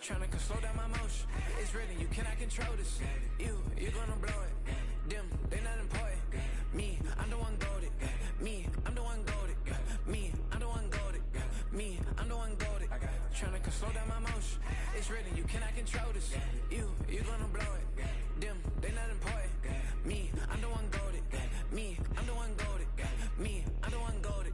Tryna slow down my motion. It's written, you cannot control this. You gonna blow it. Them, they not important. Me, I'm the one goated. Me, I'm the one goated. Me, I'm the one goated. Me, I'm the one goated. Tryna slow down my motion. It's written, you cannot control this. You gonna blow it. Them, they not important. Me, I'm the one goated. Me, I'm the one goated. Me, I'm the one goated.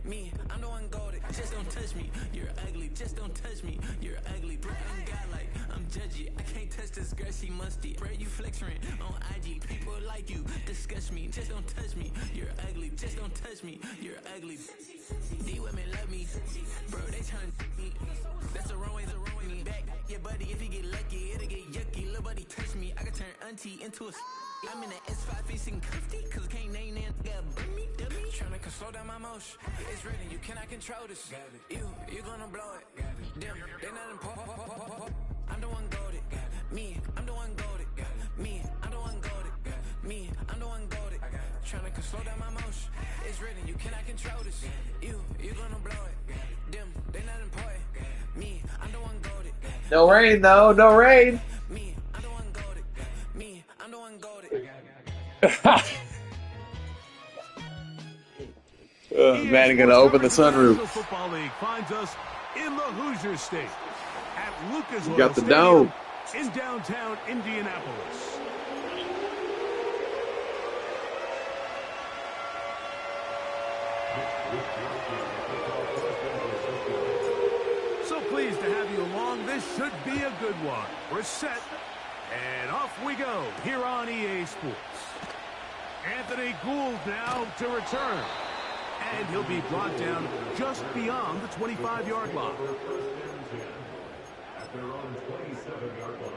Me, I'm the one goated. Just don't touch me, you're ugly. Just don't touch me, you're ugly. Bro, I'm godlike, I'm judgy. I can't touch this girl, she musty. Bro, you flexing on IG. People like you disgust me. Just don't touch me, you're ugly. Just don't touch me, you're ugly. These women love me, bro. They trying to me. That's the wrong way, me back. Yeah, buddy, if you get lucky, it'll get yucky. Little buddy touch me, I can turn auntie into a. I'm in the S5 facing cuffy, cause I can't name that guy but me, dummy. Tryna slow down my motion. It's written, you cannot control this. You gonna blow it. Them, they not important. I'm the one goated. Me, I'm the one goated. Me, I'm the one goated. Me, I'm the one goated. Tryna slow down my motion. It's written, you cannot control this. You gonna blow it. Them, they not important. Me, I'm the one goated. No rain though, no rain. Me, I'm the one goated. Me, I'm the one goated. Madden gonna open the sunroof. Football League finds us in the Hoosier State at Lucas You got the dome in downtown Indianapolis. So pleased to have you along. This should be a good one. We're set, and off we go here on EA Sports. Anthony Gould now to return. And he'll be brought down just beyond the 25-yard line. At their own 27-yard line.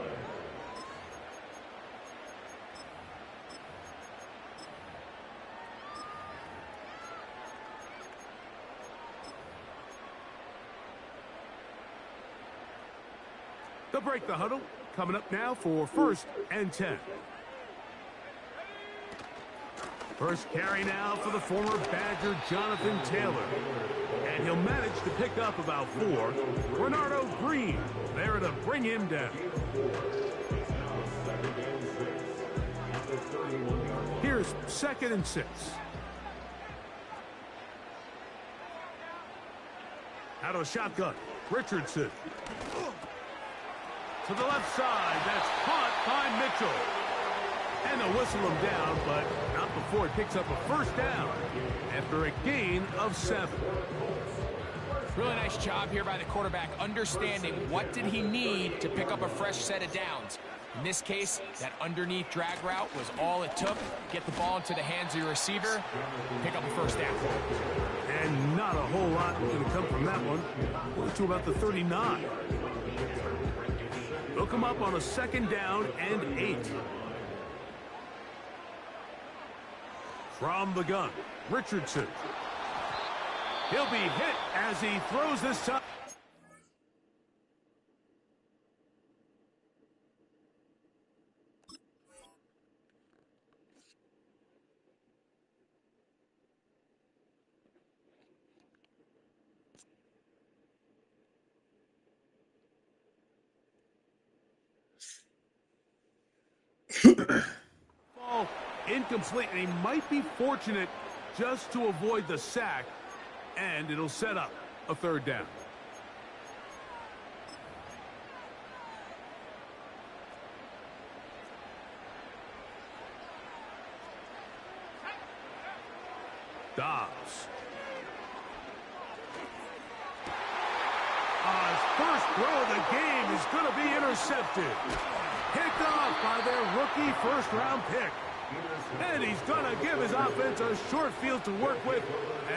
They'll break the huddle. Coming up now for 1st and 10. First carry now for the former Badger Jonathan Taylor. And he'll manage to pick up about 4. Renardo Green there to bring him down. Here's 2nd and 6. Out of a shotgun, Richardson. To the left side, that's caught by Mitchell. And they'll whistle him down, but not before it picks up a 1st down after a gain of 7. Really nice job here by the quarterback, understanding what did he need to pick up a fresh set of downs. In this case, that underneath drag route was all it took. Get the ball into the hands of your receiver, pick up a 1st down. And not a whole lot going to come from that one. We're to about the 39. They'll come up on a 2nd down and 8. From the gun, Richardson. He'll be hit as he throws this time. Ball incomplete, and he might be fortunate just to avoid the sack, and it'll set up a 3rd down. Dobbs. His first throw of the game is going to be intercepted. Picked off by their rookie 1st-round pick. And he's going to give his offense a short field to work with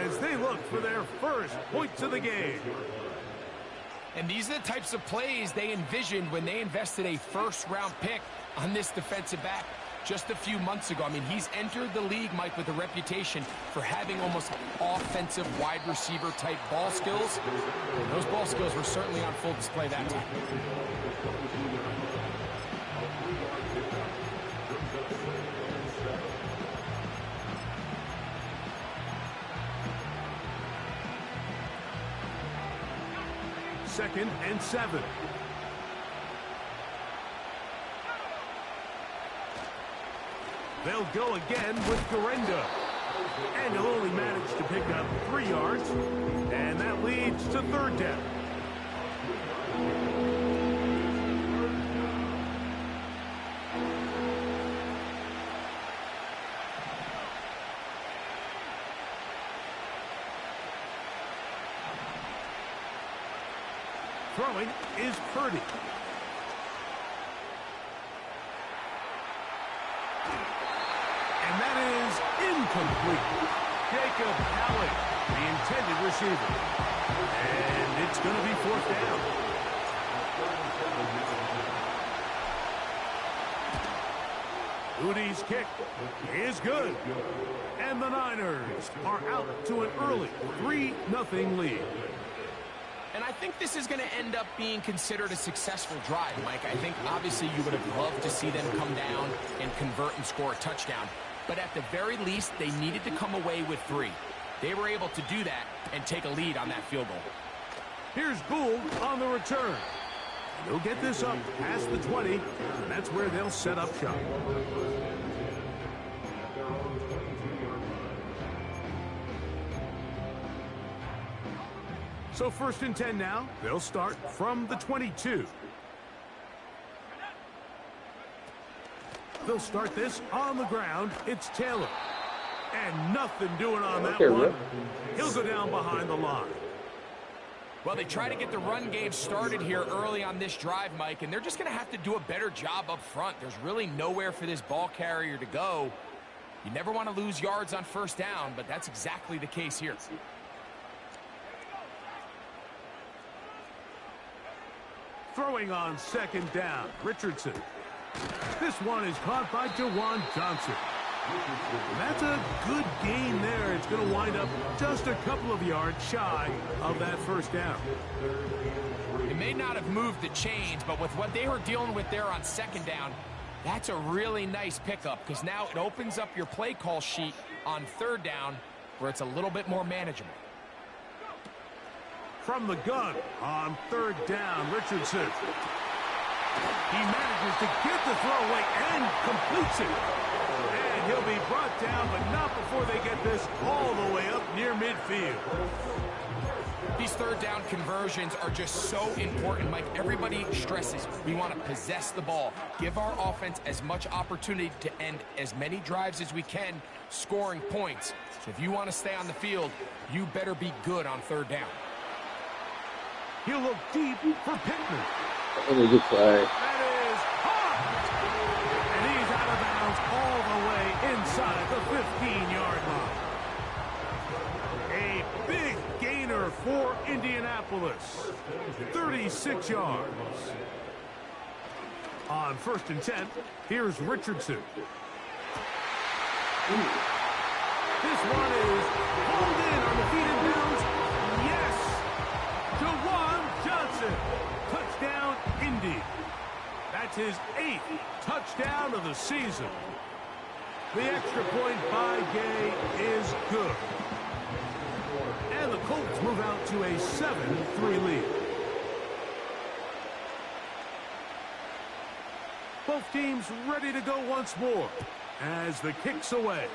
as they look for their 1st points of the game. And these are the types of plays they envisioned when they invested a 1st-round pick on this defensive back just a few months ago. I mean, he's entered the league, Mike, with a reputation for having almost offensive wide receiver type ball skills. And those ball skills were certainly on full display that time. Second and 7. They'll go again with Garendo. And he'll only manage to pick up 3 yards. And that leads to third down. Throwing is Purdy. And that is incomplete. Jacob Allen, the intended receiver. And it's going to be fourth down. Moody's kick is good. And the Niners are out to an early 3-0 lead. And I think this is going to end up being considered a successful drive, Mike. I think obviously you would have loved to see them come down and convert and score a touchdown. But at the very least, they needed to come away with 3. They were able to do that and take a lead on that field goal. Here's Gould on the return. He'll get this up past the 20, and that's where they'll set up shop. So 1st and 10 now. They'll start from the 22. They'll start this on the ground. It's Taylor. And nothing doing on that one. He'll go down behind the line. Well, they try to get the run game started here early on this drive, Mike, and they're just going to have to do a better job up front. There's really nowhere for this ball carrier to go. You never want to lose yards on 1st down, but that's exactly the case here. Throwing on 2nd down, Richardson. This one is caught by Jawan Johnson. That's a good gain there. It's going to wind up just a couple of yards shy of that 1st down. It may not have moved the chains, but with what they were dealing with there on 2nd down, that's a really nice pickup because now it opens up your play call sheet on 3rd down where it's a little bit more manageable. From the gun on 3rd down, Richardson. He manages to get the throw away and completes it. And he'll be brought down, but not before they get this all the way up near midfield. These 3rd down conversions are just so important, Mike. Everybody stresses we want to possess the ball, give our offense as much opportunity to end as many drives as we can, scoring points. So if you want to stay on the field, you better be good on 3rd down. He'll look deep for Pittman. That was a good play. That is hot. And he's out of bounds all the way inside the 15-yard line. A big gainer for Indianapolis. 36 yards. On 1st and 10, here's Richardson. This one is hauled in on the feet and bounds. Yes! Jawan Johnson. Touchdown, Indy. That's his 8th touchdown of the season. The extra point by Gay is good. And the Colts move out to a 7-3 lead. Both teams ready to go once more as the kick's away.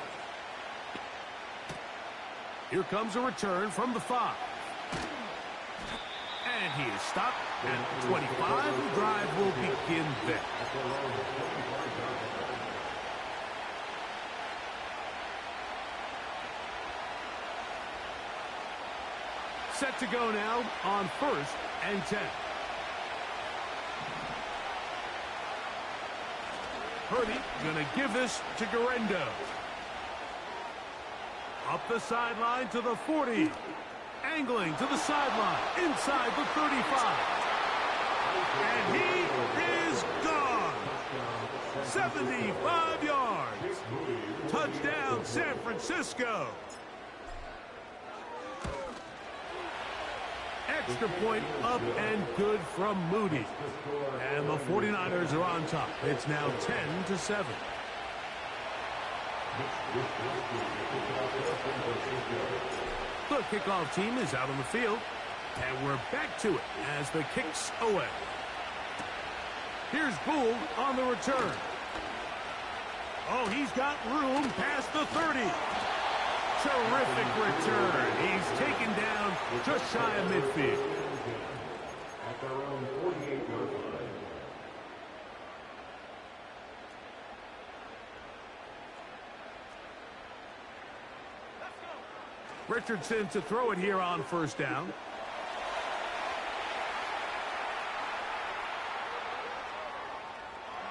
Here comes a return from the 5. And he is stopped at 25. The drive will begin there. Set to go now on 1st and 10. Purdy gonna give this to Garendo. Up the sideline to the 40. Angling to the sideline, inside the 35. And he is gone. 75 yards. Touchdown, San Francisco. Extra point up and good from Moody. And the 49ers are on top. It's now 10-7. The kickoff team is out on the field, and we're back to it as the kick's away. Here's Gould on the return. Oh, he's got room past the 30. Terrific return. He's taken down just shy of midfield. Richardson to throw it here on first down.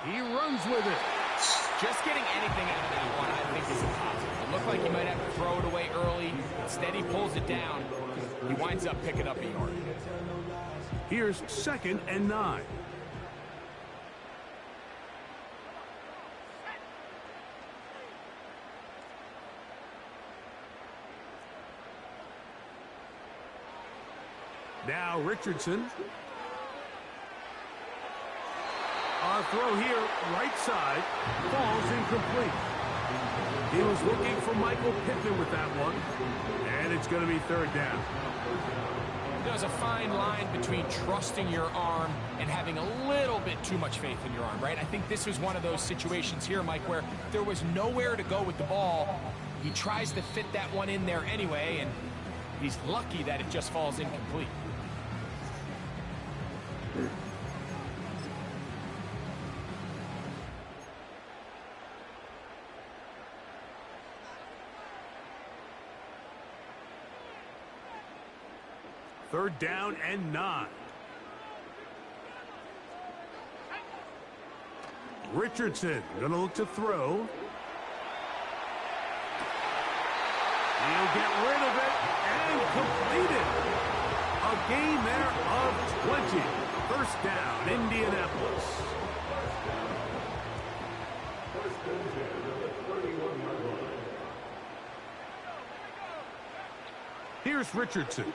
He runs with it. Just getting anything out of that one, I think, is impossible. It looked like he might have to throw it away early. Instead, he pulls it down. He winds up picking up a yard. Here's 2nd and 9. Now Richardson. Our throw here, right side, falls incomplete. He was looking for Michael Pittman with that one, and it's going to be 3rd down. There's a fine line between trusting your arm and having a little bit too much faith in your arm, right? I think this was one of those situations here, Mike, where there was nowhere to go with the ball. He tries to fit that one in there anyway, and he's lucky that it just falls incomplete. Third down and 9. Richardson going to look to throw. He'll get rid of it and complete it. A gain there of 20. First down, Indianapolis. Here's Richardson.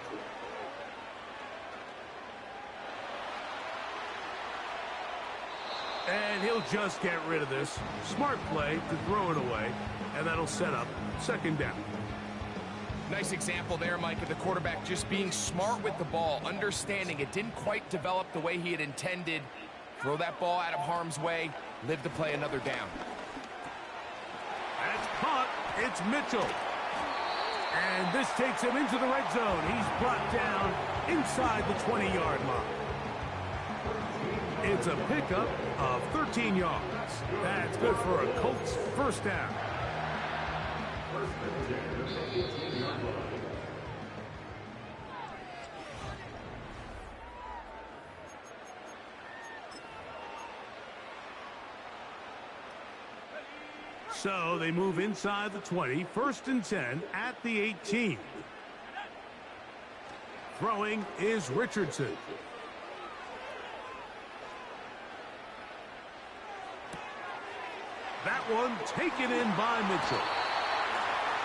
And he'll just get rid of this. Smart play to throw it away, and that'll set up 2nd down. Nice example there, Mike, of the quarterback just being smart with the ball, understanding it didn't quite develop the way he had intended. Throw that ball out of harm's way, live to play another down. That's caught. It's Mitchell. And this takes him into the red zone. He's brought down inside the 20-yard line. It's a pickup of 13 yards. That's good for a Colts first down. So they move inside the 20, 1st and 10 at the 18. Throwing is Richardson. That one taken in by Mitchell.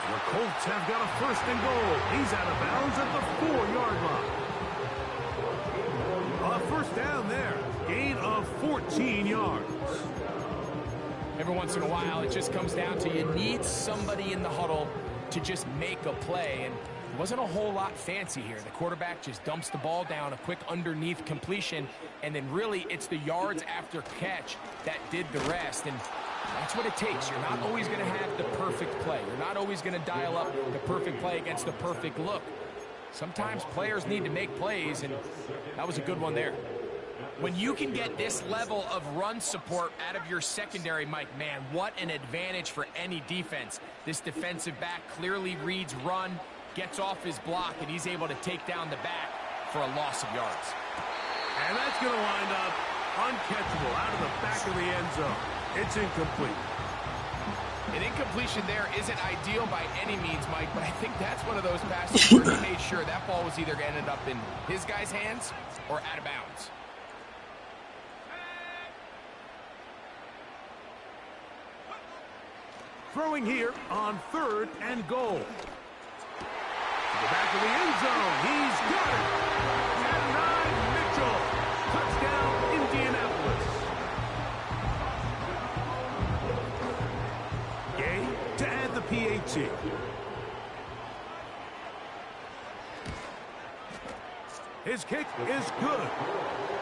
The Colts have got a 1st and goal. He's out of bounds at the 4-yard line. A first down there. Gain of 14 yards. Every once in a while, it just comes down to you need somebody in the huddle to just make a play. And it wasn't a whole lot fancy here. The quarterback just dumps the ball down, a quick underneath completion, and then really it's the yards after catch that did the rest. And that's what it takes. You're not always going to have the perfect play. You're not always going to dial up the perfect play against the perfect look. Sometimes players need to make plays, and that was a good one there. When you can get this level of run support out of your secondary, Mike, man, what an advantage for any defense. This defensive back clearly reads run, gets off his block, and he's able to take down the back for a loss of yards. And that's going to wind up uncatchable out of the back of the end zone. It's incomplete. An incompletion there isn't ideal by any means, Mike, but I think that's one of those passes where he made sure that ball was either going to end up in his guy's hands or out of bounds. Throwing here on 3rd and goal. To the back of the end zone. He's got it. And 9, Mitchell. Touchdown, Indianapolis. Gay to add the PAT. His kick is good.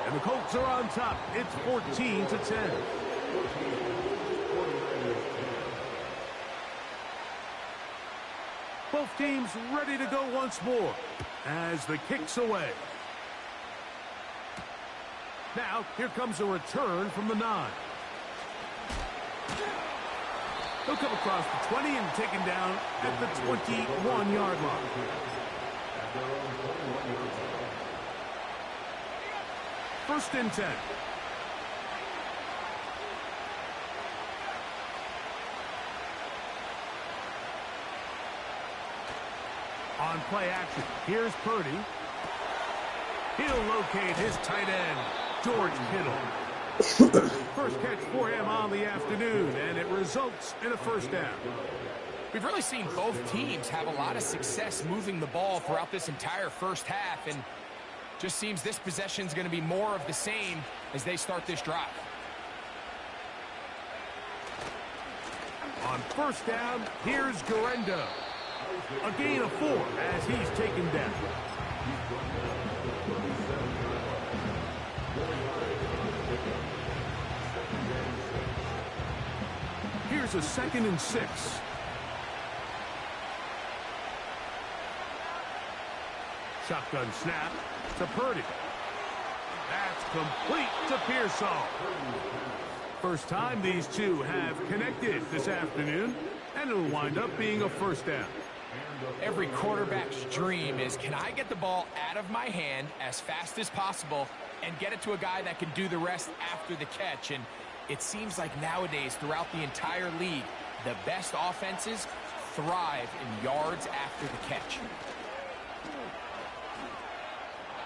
And the Colts are on top. It's 14-10. Both teams ready to go once more as the kick's away. Now, here comes a return from the 9. He'll come across the 20 and taken down at the 21-yard line. First and 10. On play action, here's Purdy. He'll locate his tight end, George Kittle. First catch for him on the afternoon, and it results in a first down. We've really seen both teams have a lot of success moving the ball throughout this entire first half, and just seems this possession is going to be more of the same as they start this drive. On first down, here's Garendo. A gain of 4 as he's taken down. Here's a 2nd and 6. Shotgun snap to Purdy. That's complete to Pearsall. First time these two have connected this afternoon, and it'll wind up being a first down. Every quarterback's dream is, can I get the ball out of my hand as fast as possible and get it to a guy that can do the rest after the catch? And it seems like nowadays throughout the entire league, the best offenses thrive in yards after the catch.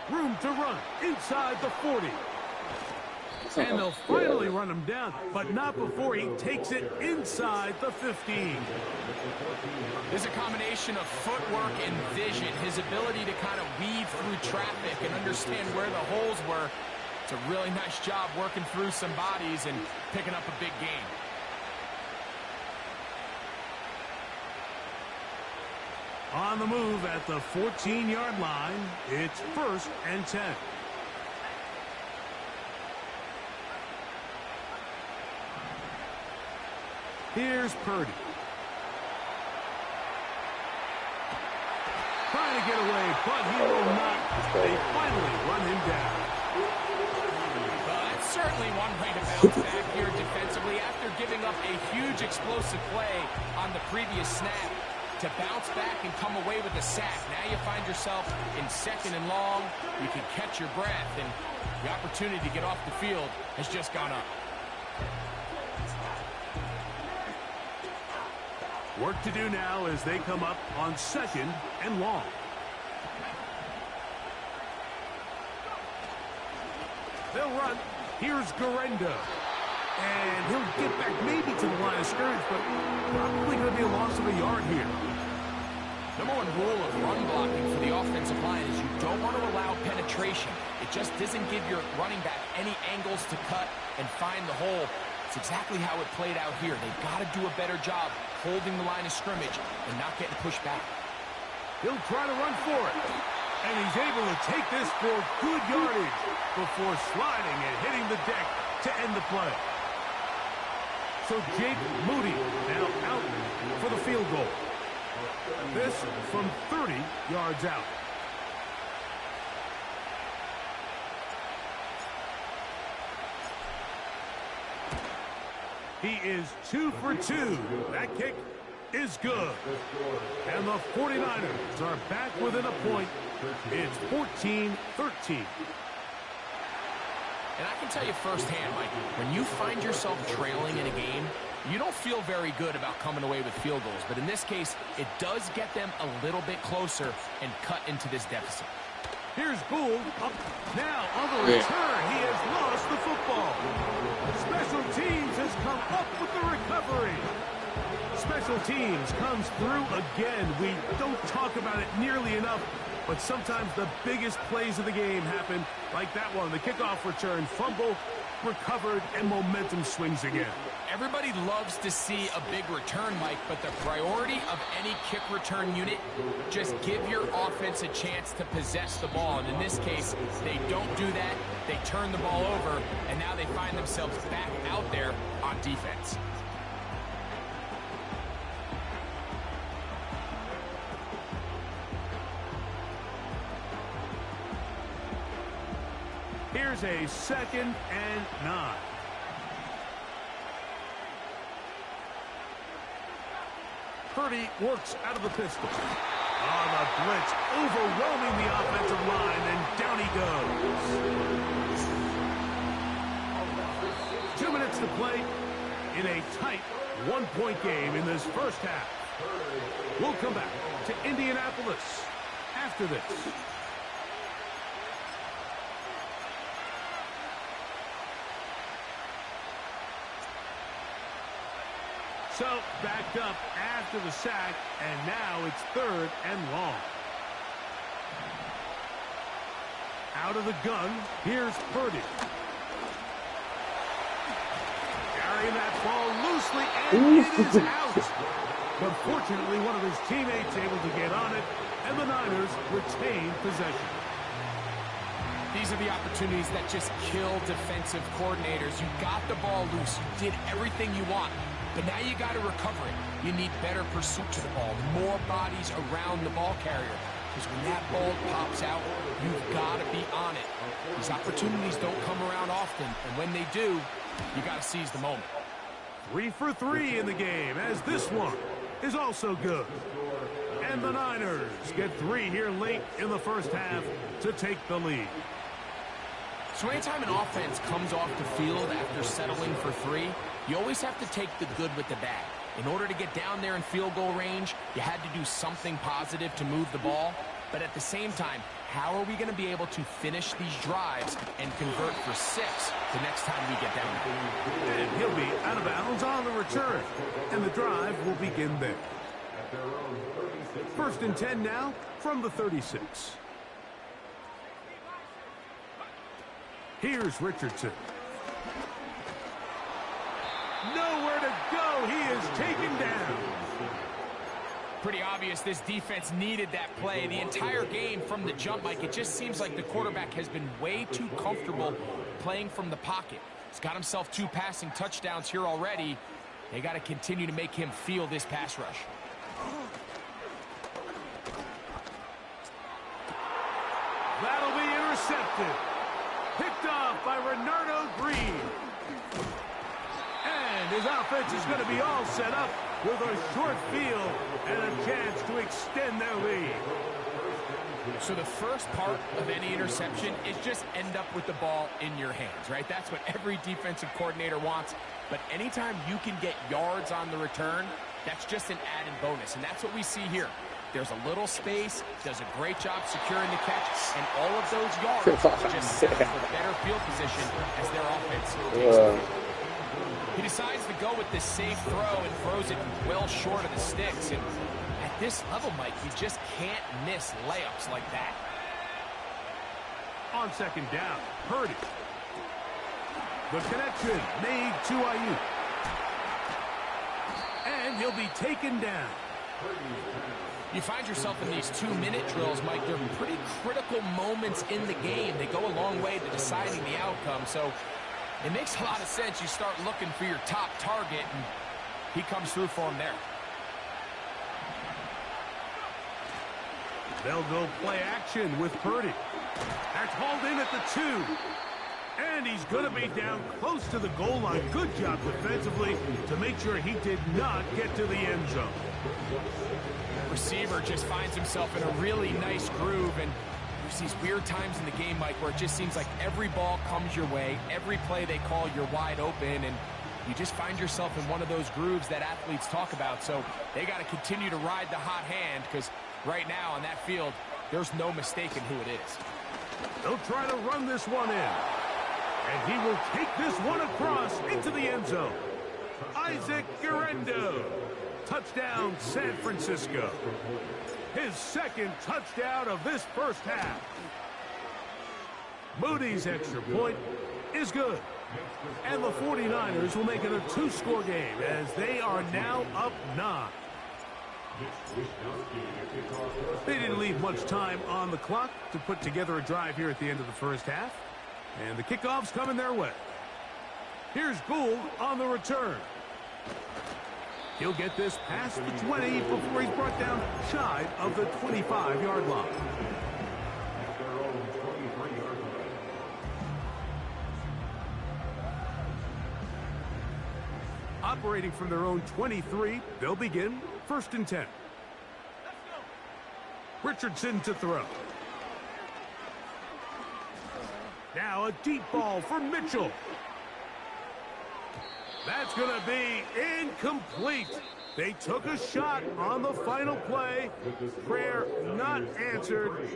Room to run inside the 40. And they'll finally run him down, but not before he takes it inside the 15. There's a combination of footwork and vision, his ability to kind of weave through traffic and understand where the holes were. It's a really nice job working through some bodies and picking up a big gain. On the move at the 14-yard line, it's 1st and 10. Here's Purdy. Trying to get away, but he will not. They finally run him down. Well, that's certainly one way to bounce back here defensively after giving up a huge explosive play on the previous snap. To bounce back and come away with a sack. Now you find yourself in 2nd and long. You can catch your breath, and the opportunity to get off the field has just gone up. Work to do now as they come up on 2nd and long. They'll run. Here's Garendo. And he'll get back maybe to the line of scrimmage, but probably going to be a loss of a yard here. Number one rule of run blocking for the offensive line is you don't want to allow penetration. It just doesn't give your running back any angles to cut and find the hole. It's exactly how it played out here. They've got to do a better job holding the line of scrimmage and not getting pushed back. He'll try to run for it. And he's able to take this for good yardage before sliding and hitting the deck to end the play. So Jake Moody now out for the field goal. This from 30 yards out. He is 2 for 2. That kick is good. And the 49ers are back within a point. It's 14-13. And I can tell you firsthand, Mike, when you find yourself trailing in a game, you don't feel very good about coming away with field goals. But in this case, it does get them a little bit closer and cut into this deficit. Here's Gould up now on the return. He has lost the football. Special teams has come up with the recovery. Special teams comes through again. We don't talk about it nearly enough, but sometimes the biggest plays of the game happen like that one. The kickoff return, fumble, recovered, and momentum swings again. Everybody loves to see a big return, Mike, but the priority of any kick return unit, just give your offense a chance to possess the ball. And in this case, they don't do that. They turn the ball over, and now they find themselves back out there on defense. Here's a 2nd and 9. Purdy works out of the pistol. On the blitz, overwhelming the offensive line, and down he goes. 2 minutes to play in a tight one-point game in this first half. We'll come back to Indianapolis after this. So, backed up after the sack, and now it's 3rd and long. Out of the gun, here's Purdy. Carrying that ball loosely, and it is out. But fortunately, one of his teammates able to get on it, and the Niners retain possession. These are the opportunities that just kill defensive coordinators. You got the ball loose. You did everything you want. But now you got to recover it. You need better pursuit to the ball, more bodies around the ball carrier. Because when that ball pops out, you've got to be on it. These opportunities don't come around often, and when they do, you got to seize the moment. 3 for 3 in the game, as this one is also good. And the Niners get 3 here late in the first half to take the lead. So anytime an offense comes off the field after settling for 3, you always have to take the good with the bad. In order to get down there in field goal range, you had to do something positive to move the ball. But at the same time, how are we going to be able to finish these drives and convert for 6 the next time we get down there? And he'll be out of bounds on the return. And the drive will begin there. 1st and 10 now from the 36. Here's Richardson. Nowhere to go. He is taken down. Pretty obvious this defense needed that play. The entire game from the jump, Mike, it just seems like the quarterback has been way too comfortable playing from the pocket. He's got himself 2 passing touchdowns here already. They got to continue to make him feel this pass rush. That'll be intercepted. Picked off by Renardo Green. And his offense is going to be all set up with a short field and a chance to extend their lead. So the first part of any interception is just end up with the ball in your hands, right? That's what every defensive coordinator wants. But anytime you can get yards on the return, that's just an added bonus. And that's what we see here. There's a little space, does a great job securing the catch, and all of those yards just set up for better field position as their offense takes the field. He decides to go with this safe throw and throws it well short of the sticks. And at this level, Mike, you just can't miss layups like that. On 2nd down, Purdy. The connection made to Ayuk. And he'll be taken down. You find yourself in these 2-minute drills, Mike. They're pretty critical moments in the game. They go a long way to deciding the outcome. So it makes a lot of sense. You start looking for your top target, and he comes through for him there. They'll go play action with Purdy. That's hauled in at the 2. And he's going to be down close to the goal line. Good job defensively to make sure he did not get to the end zone. Receiver just finds himself in a really nice groove, and there's these weird times in the game, Mike, where it just seems like every ball comes your way, every play they call, you're wide open, and you just find yourself in one of those grooves that athletes talk about. So they got to continue to ride the hot hand, because right now on that field, there's no mistaking who it is. They'll try to run this one in, and he will take this one across into the end zone. Isaac Guerrero. Touchdown, San Francisco. His 2nd touchdown of this first half. Moody's extra point is good. And the 49ers will make it a 2-score game as they are now up 9. They didn't leave much time on the clock to put together a drive here at the end of the first half. And the kickoff's coming their way. Here's Gould on the return. He'll get this past the 20 before he's brought down shy of the 25-yard line. Operating from their own 23, they'll begin 1st and 10. Richardson to throw. Now a deep ball for Mitchell. That's going to be incomplete. They took a shot on the final play. Prayer not answered.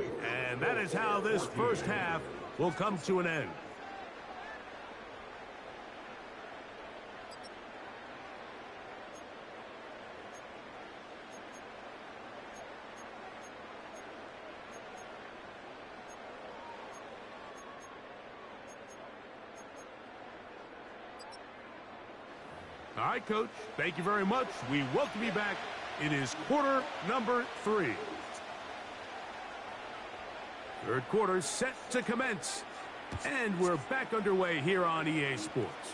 And that is how this first half will come to an end. All right, Coach, thank you very much. We welcome you back. It is quarter number 3. Third quarter set to commence. And we're back underway here on EA Sports.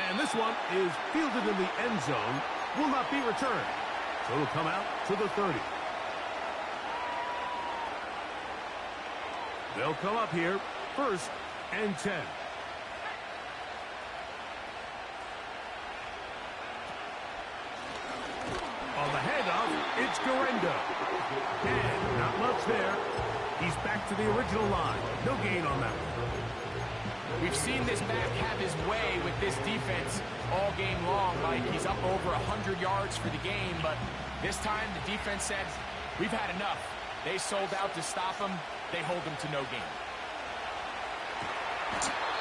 And this one is fielded in the end zone. Will not be returned. So it'll come out to the 30. They'll come up here 1st and 10. On the handoff, it's Garendo. And not much there. He's back to the original line. No gain on that one. We've seen this back have his way with this defense all game long. Like, he's up over 100 yards for the game, but this time the defense said, we've had enough. They sold out to stop him. They hold him to no gain.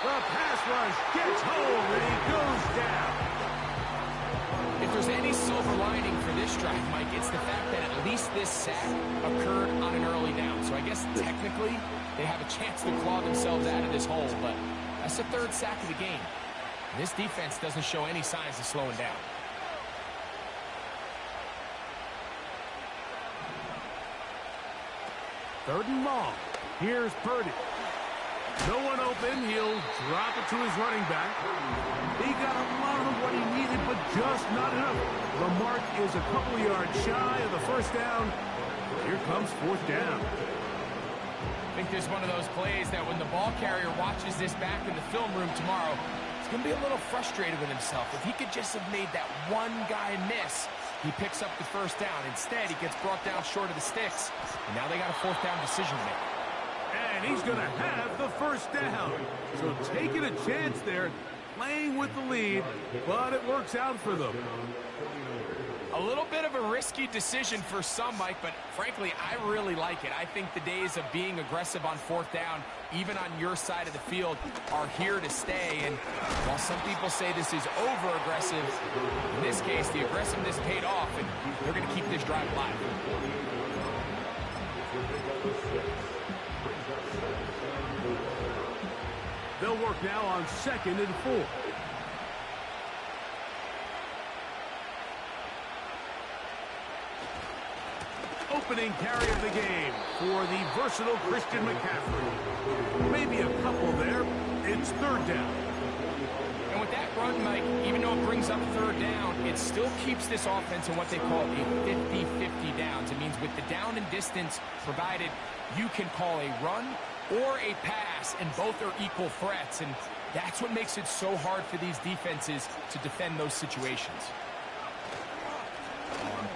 The pass rush gets home, and he goes down. If there's any silver lining for this drive, Mike, it's the fact that at least this sack occurred on an early down. So I guess technically they have a chance to claw themselves out of this hole, but that's the 3rd sack of the game. And this defense doesn't show any signs of slowing down. Third and long. Here's Purdy. No one open. He'll drop it to his running back. He got a lot of what he needed, but just not enough. The mark is a couple of yards shy of the first down. Here comes 4th down. I think there's one of those plays that when the ball carrier watches this back in the film room tomorrow, he's going to be a little frustrated with himself. If he could just have made that one guy miss, he picks up the 1st down. Instead, he gets brought down short of the sticks, and now they got a 4th down decision to make. And he's going to have the 1st down. So taking a chance there, playing with the lead, but it works out for them. A little bit of a risky decision for some, Mike, but frankly, I really like it. I think the days of being aggressive on 4th down, even on your side of the field, are here to stay. And while some people say this is over-aggressive, in this case, the aggressiveness paid off, and they're going to keep this drive alive. They'll work now on 2nd and 4. Opening carry of the game for the versatile Christian McCaffrey. Maybe a couple there. It's 3rd down. And with that run, Mike, even though it brings up 3rd down, it still keeps this offense in what they call a 50-50 downs. It means with the down and distance provided, you can call a run or a pass, and both are equal threats. And that's what makes it so hard for these defenses to defend those situations.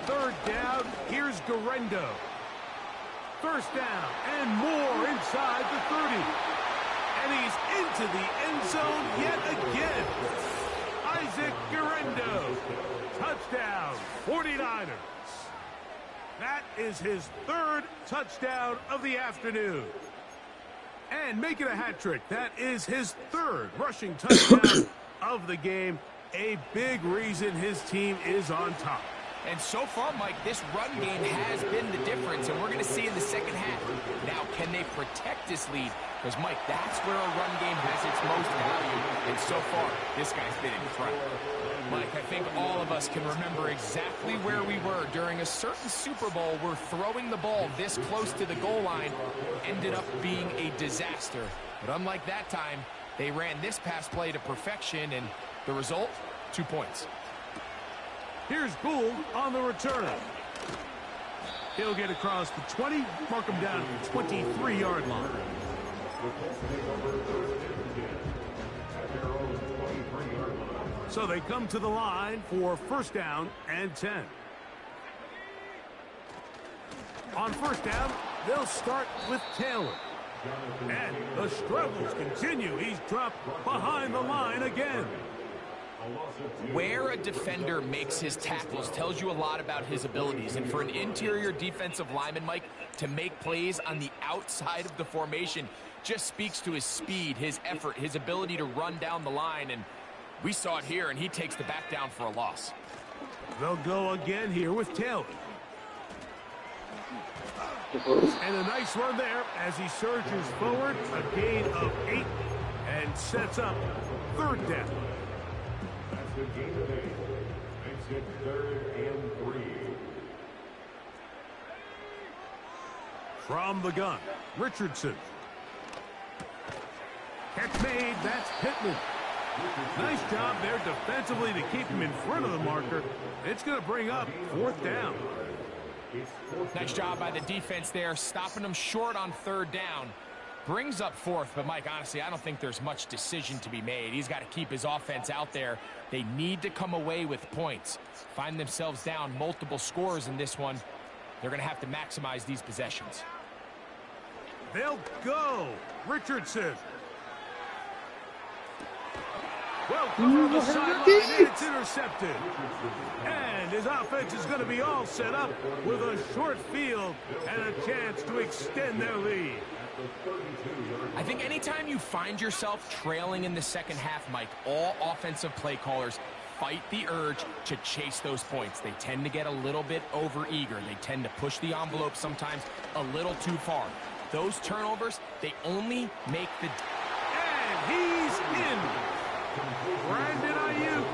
3rd down, here's Garendo. 1st down, and more inside the 30. And he's into the end zone yet again. Isaac Garendo. Touchdown, 49ers. That is his 3rd touchdown of the afternoon. And making a hat trick, that is his 3rd rushing touchdown of the game. A big reason his team is on top. And so far, Mike, this run game has been the difference, and we're going to see in the second half. Now, can they protect this lead? Because, Mike, that's where a run game has its most value. And so far, this guy's been in front. Mike, I think all of us can remember exactly where we were during a certain Super Bowl where throwing the ball this close to the goal line ended up being a disaster. But unlike that time, they ran this pass play to perfection, and the result, 2 points. Here's Gould on the return. He'll get across the 20, mark him down to the 23-yard line. So they come to the line for first down and 10. On first down, they'll start with Taylor. And the struggles continue. He's dropped behind the line again. Where a defender makes his tackles tells you a lot about his abilities. And for an interior defensive lineman, Mike, to make plays on the outside of the formation just speaks to his speed, his effort, his ability to run down the line. And we saw it here, and he takes the back down for a loss. They'll go again here with Taylor. And a nice run there as he surges forward, a gain of 8, and sets up third down. That's the gain of 8. Makes it 3rd and 3. From the gun, Richardson. Catch made, that's Pittman. Nice job there defensively to keep him in front of the marker. It's going to bring up fourth down. Nice job by the defense there, stopping them short on third down. Brings up fourth, but Mike, honestly, I don't think there's much decision to be made. He's got to keep his offense out there. They need to come away with points. Find themselves down multiple scores in this one. They're going to have to maximize these possessions. They'll go. Richardson. Well, covered the sideline, and it's intercepted. And his offense is going to be all set up with a short field and a chance to extend their lead. I think anytime you find yourself trailing in the second half, Mike, all offensive play callers fight the urge to chase those points. They tend to get a little bit overeager. They tend to push the envelope sometimes a little too far. Those turnovers, they only make the... And he's in. Brandon Ayuk,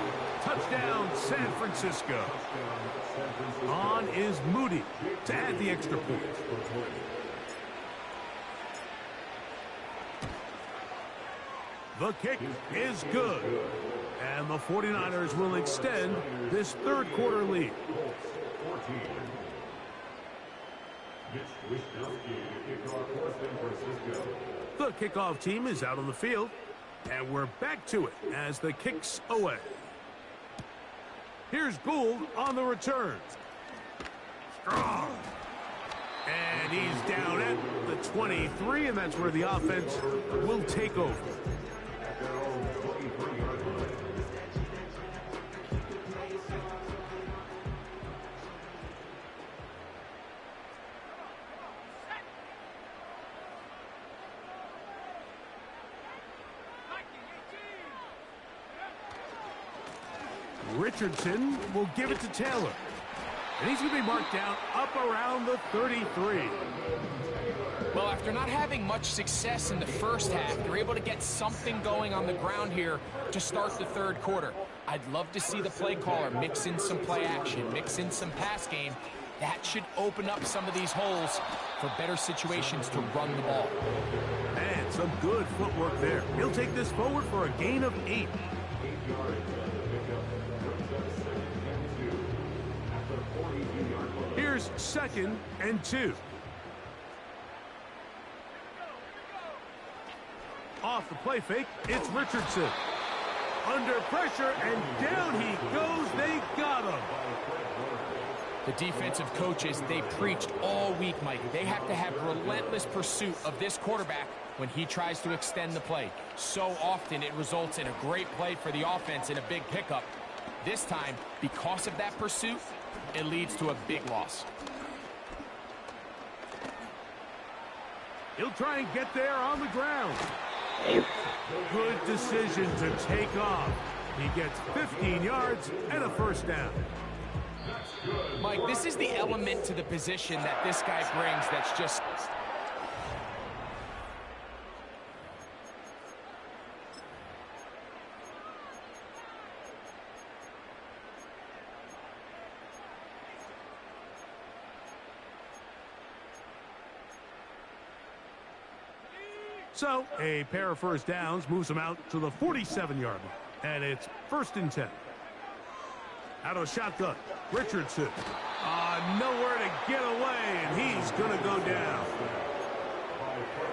touchdown San Francisco. On is Moody to add the extra point. The kick is good. And the 49ers will extend this third quarter lead. The kickoff team is out on the field. And we're back to it as the kick's away. Here's Gould on the return. Strong. And he's down at the 23, and that's where the offense will take over. Richardson will give it to Taylor. And he's going to be marked down up around the 33. Well, after not having much success in the first half, they're able to get something going on the ground here to start the third quarter. I'd love to see the play caller mix in some play action, mix in some pass game. That should open up some of these holes for better situations to run the ball. Man, some good footwork there. He'll take this forward for a gain of 8. Here's 2nd and 2. Off the play fake, it's Richardson. Under pressure, and down he goes. They got him. The defensive coaches, they preached all week, Mike. They have to have relentless pursuit of this quarterback when he tries to extend the play. So often it results in a great play for the offense and a big pickup. This time, because of that pursuit, it leads to a big loss. He'll try and get there on the ground. Good decision to take off. He gets 15 yards and a first down. Mike, this is the element to the position that this guy brings that's just... So, a pair of first downs moves him out to the 47-yard line. And it's 1st and 10. Out of the shotgun, Richardson. Nowhere to get away, and he's going to go down.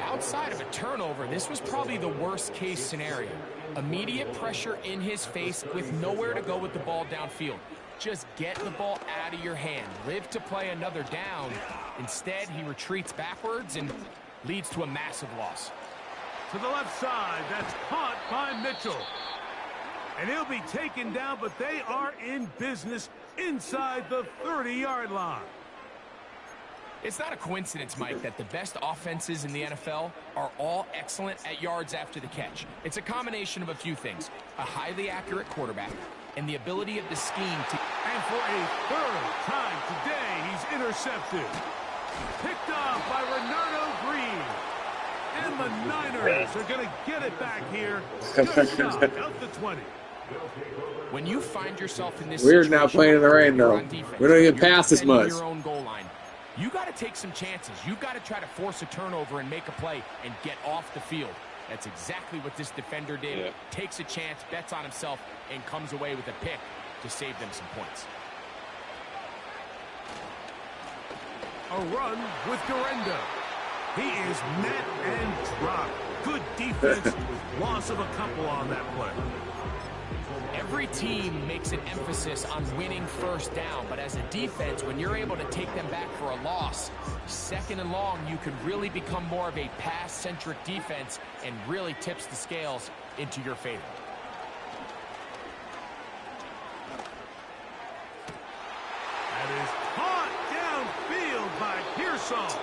Outside of a turnover, this was probably the worst-case scenario. Immediate pressure in his face with nowhere to go with the ball downfield. Just get the ball out of your hand. Live to play another down. Instead, he retreats backwards and leads to a massive loss. To the left side, that's caught by Mitchell. And he'll be taken down, but they are in business inside the 30-yard line. It's not a coincidence, Mike, that the best offenses in the NFL are all excellent at yards after the catch. It's a combination of a few things. A highly accurate quarterback and the ability of the scheme to... And for a third time today, he's intercepted. Picked off by Renardo Green. And the Niners are going to get it back here. Just shot of the 20. When you find yourself in this We're now playing in the rain, though. We don't even pass as much. Your own goal line. You got to take some chances. You got to try to force a turnover and make a play and get off the field. That's exactly what this defender did. Yeah. Takes a chance, bets on himself, and comes away with a pick to save them some points. A run with Durenda. He is met and dropped. Good defense. Loss of a couple on that play. Every team makes an emphasis on winning first down, but as a defense, when you're able to take them back for a loss, second and long, you can really become more of a pass-centric defense and really tips the scales into your favor. That is caught downfield by Pearsall.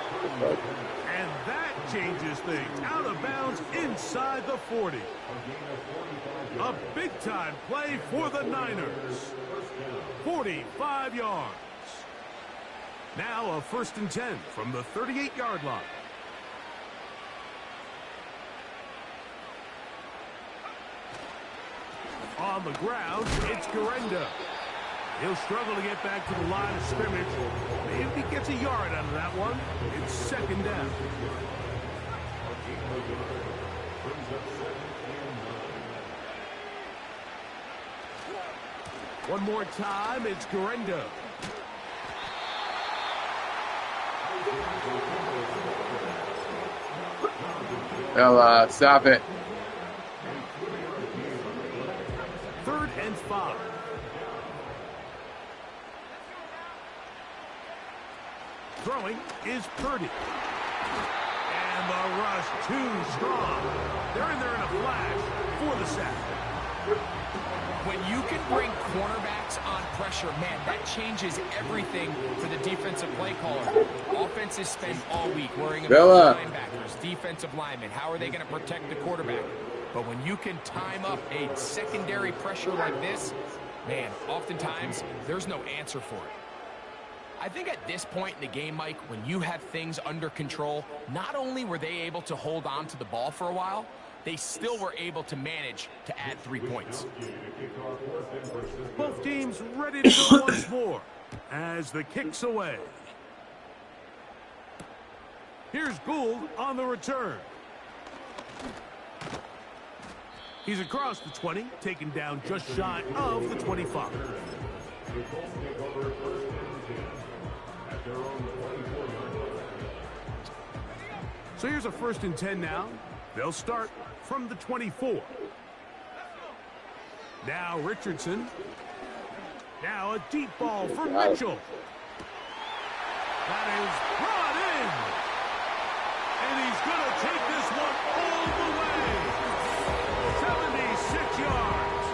And that changes things. Out of bounds inside the 40. A big-time play for the Niners. 45 yards. Now a 1st and 10 from the 38-yard line. On the ground, it's Durenda. He'll struggle to get back to the line of scrimmage. Maybe he gets a yard out of that one. It's 2nd down. One more time, it's Durenda. Well, stop it. 3rd and 5. Throwing is Purdy. And the rush too strong. They're in there in a flash for the sack. When you can bring cornerbacks on pressure, man, that changes everything for the defensive play caller. Offenses spend all week worrying about linebackers, defensive linemen. How are they going to protect the quarterback? But when you can time up a secondary pressure like this, man, oftentimes there's no answer for it. I think at this point in the game, Mike, when you have things under control, not only were they able to hold on to the ball for a while, they still were able to manage to add 3 points. Both teams ready to go once more as the kick's away. Here's Gould on the return. He's across the 20, taken down just shy of the 25. So here's a 1st and 10 now. They'll start from the 24. Now Richardson. Now a deep ball for Mitchell. That is brought in. And he's going to take this one all the way. 76 yards.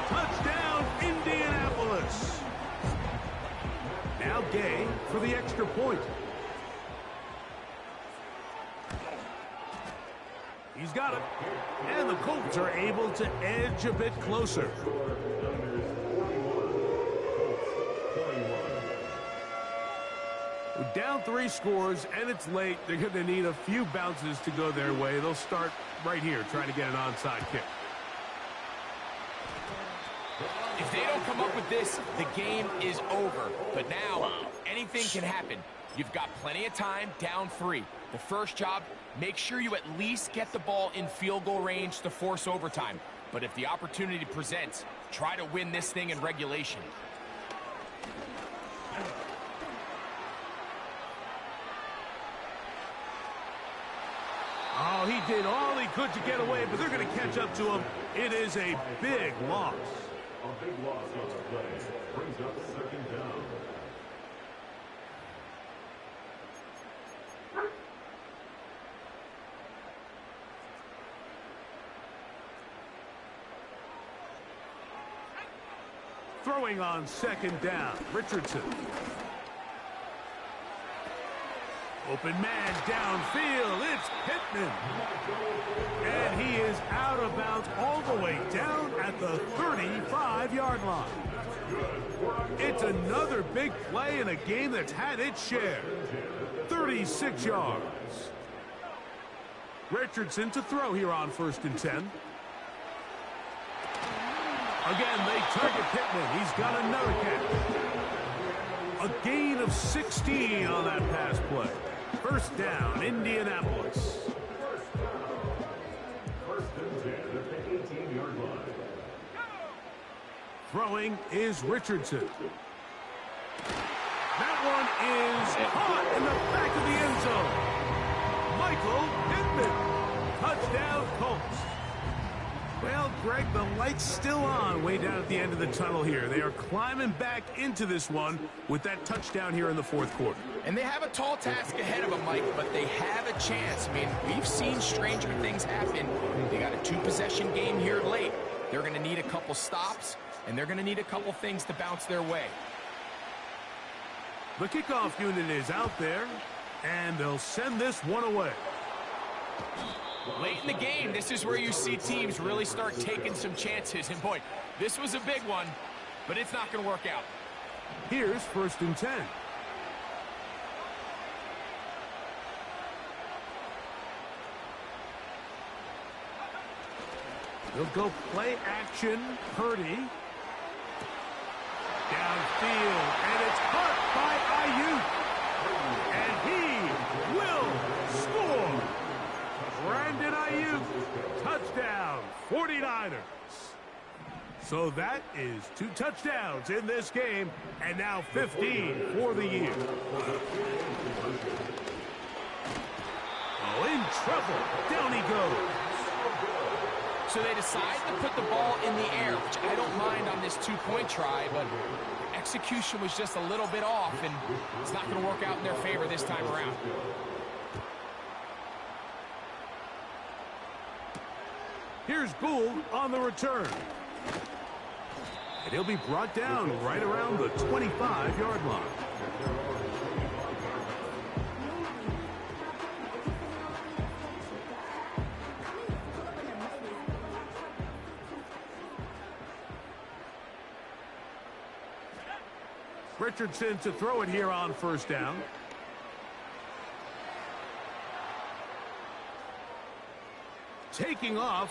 Touchdown, Indianapolis. Now Gay for the extra point. He's got it. And the Colts are able to edge a bit closer. Down 3 scores, and it's late. They're going to need a few bounces to go their way. They'll start right here trying to get an onside kick. If they don't come up with this, the game is over. But now, anything can happen. You've got plenty of time, down 3. The first job, make sure you at least get the ball in field goal range to force overtime. But if the opportunity presents, try to win this thing in regulation. Oh, he did all he could to get away, but they're going to catch up to him. It is a big loss. A big loss on the play. Brings up second down. Throwing on second down, Richardson. Open man downfield, it's Pittman. And he is out of bounds all the way down at the 35-yard line. It's another big play in a game that's had its share. 36 yards. Richardson to throw here on 1st and 10. Again, they target Pittman. He's got another catch. A gain of 16 on that pass play. 1st down, Indianapolis. First and 10 at the 18-yard line. Throwing is Richardson. That one is caught in the back of the end zone. Michael Pittman. Touchdown, Colts. Well, Greg, the light's still on way down at the end of the tunnel here. They are climbing back into this one with that touchdown here in the 4th quarter. And they have a tall task ahead of them, Mike, but they have a chance. I mean, we've seen stranger things happen. They got a 2-possession game here late. They're going to need a couple stops, and they're going to need a couple things to bounce their way. The kickoff unit is out there, and they'll send this one away. Late in the game, this is where you see teams really start taking some chances. And boy, this was a big one, but it's not going to work out. Here's 1st and 10. They'll go play action. Purdy. Downfield, and it's caught by Ayuk. And he will score. Brandon Ayuk, touchdown, 49ers. So that is 2 touchdowns in this game, and now 15 for the year. Oh, in trouble. Down he goes. So they decide to put the ball in the air, which I don't mind on this 2-point try, but execution was just a little bit off, and it's not going to work out in their favor this time around. Here's Gould on the return. And he'll be brought down right around the 25-yard line. Richardson to throw it here on 1st down. Taking off.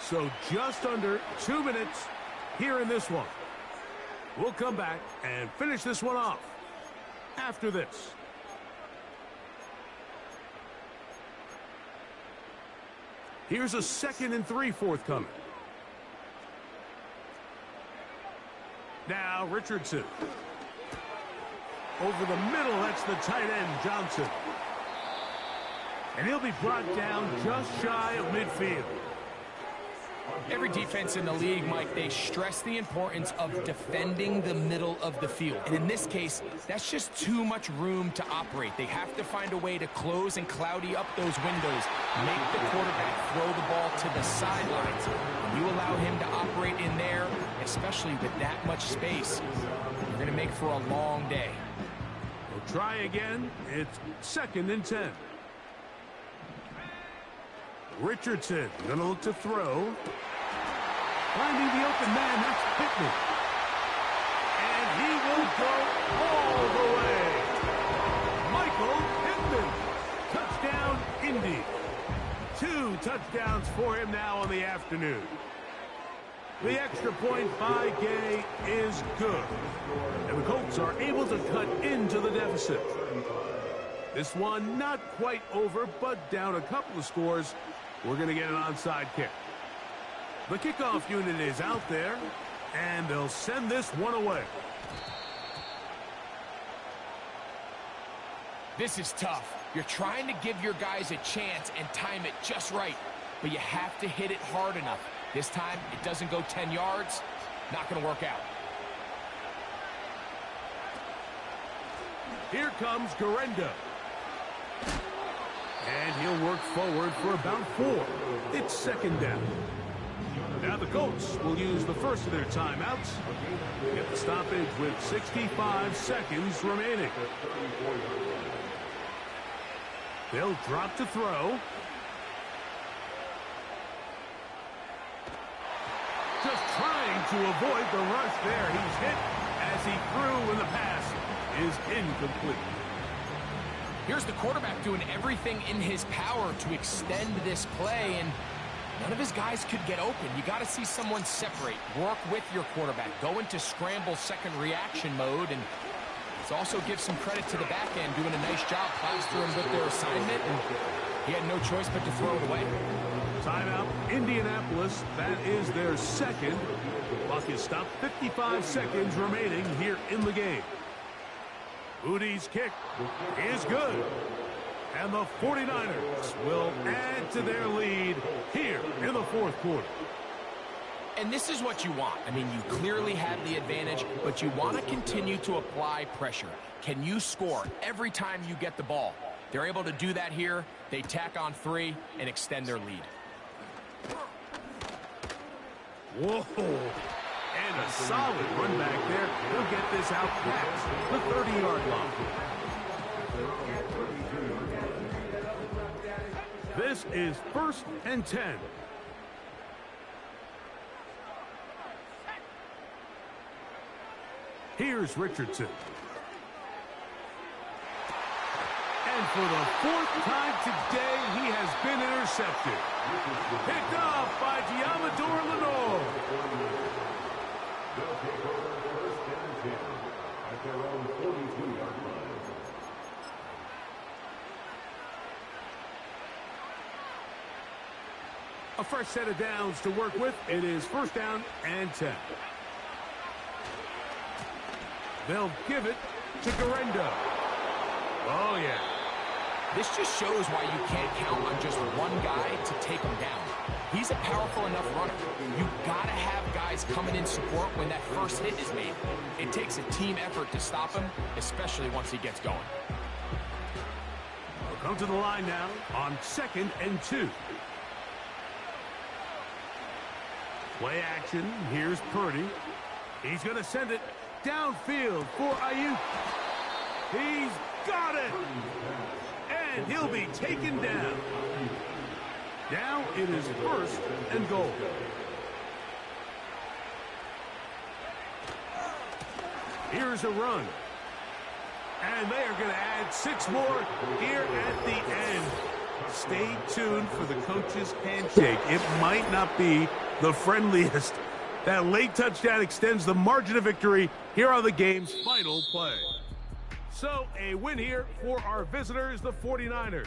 So just under 2 minutes here in this one. We'll come back and finish this one off after this. Here's a 2nd and 3 forthcoming. Now Richardson. Over the middle, that's the tight end, Johnson. And he'll be brought down just shy of midfield. Every defense in the league, Mike, they stress the importance of defending the middle of the field. And in this case, that's just too much room to operate. They have to find a way to close and cloudy up those windows, make the quarterback throw the ball to the sidelines. When you allow him to operate in there, especially with that much space, you're going to make for a long day. We'll try again. It's 2nd and 10. Richardson going to look to throw. Finding the open man, that's Pittman. And he will go all the way. Michael Pittman. Touchdown, Indy. 2 touchdowns for him now on the afternoon. The extra point by Gay is good. And the Colts are able to cut into the deficit. This one not quite over, but down a couple of scores. We're going to get an onside kick. The kickoff unit is out there, and they'll send this one away. This is tough. You're trying to give your guys a chance and time it just right, but you have to hit it hard enough. This time, it doesn't go 10 yards. Not going to work out. Here comes Garendo. And he'll work forward for about 4. It's second down. Now the Colts will use the first of their timeouts. Get the stoppage with 65 seconds remaining. They'll drop to throw. Just trying to avoid the rush there. He's hit as he threw, and the pass is incomplete. Here's the quarterback doing everything in his power to extend this play, and none of his guys could get open. You got to see someone separate, work with your quarterback, go into scramble second reaction mode, and let's also give some credit to the back end doing a nice job plastering with their assignment, and he had no choice but to throw it away. Timeout, Indianapolis. That is their second. Clock is stopped. 55 seconds remaining here in the game. Udi's kick is good. And the 49ers will add to their lead here in the fourth quarter. And this is what you want. I mean, you clearly have the advantage, but you want to continue to apply pressure. Can you score every time you get the ball? They're able to do that here. They tack on 3 and extend their lead. Whoa. And a solid run back there. He'll get this out past the 30-yard line. This is 1st and 10. Here's Richardson. And for the 4th time today, he has been intercepted. Picked off by Diamador Lenore. They'll take over 1st and 10 at their own 42-yard line. A fresh set of downs to work with. It is 1st down and 10. They'll give it to Garendo. Oh, yeah. This just shows why you can't count on just one guy to take him down. He's a powerful enough runner. You gotta have guys coming in support when that first hit is made. It takes a team effort to stop him, especially once he gets going. We'll come to the line now on 2nd and 2. Play action. Here's Purdy. He's going to send it downfield for Ayuk. He's got it. And he'll be taken down. Now it is 1st and goal. Here's a run. And they are going to add 6 more here at the end. Stay tuned for the coach's handshake. It might not be the friendliest. That late touchdown extends the margin of victory here on the game's final play. So a win here for our visitors, the 49ers.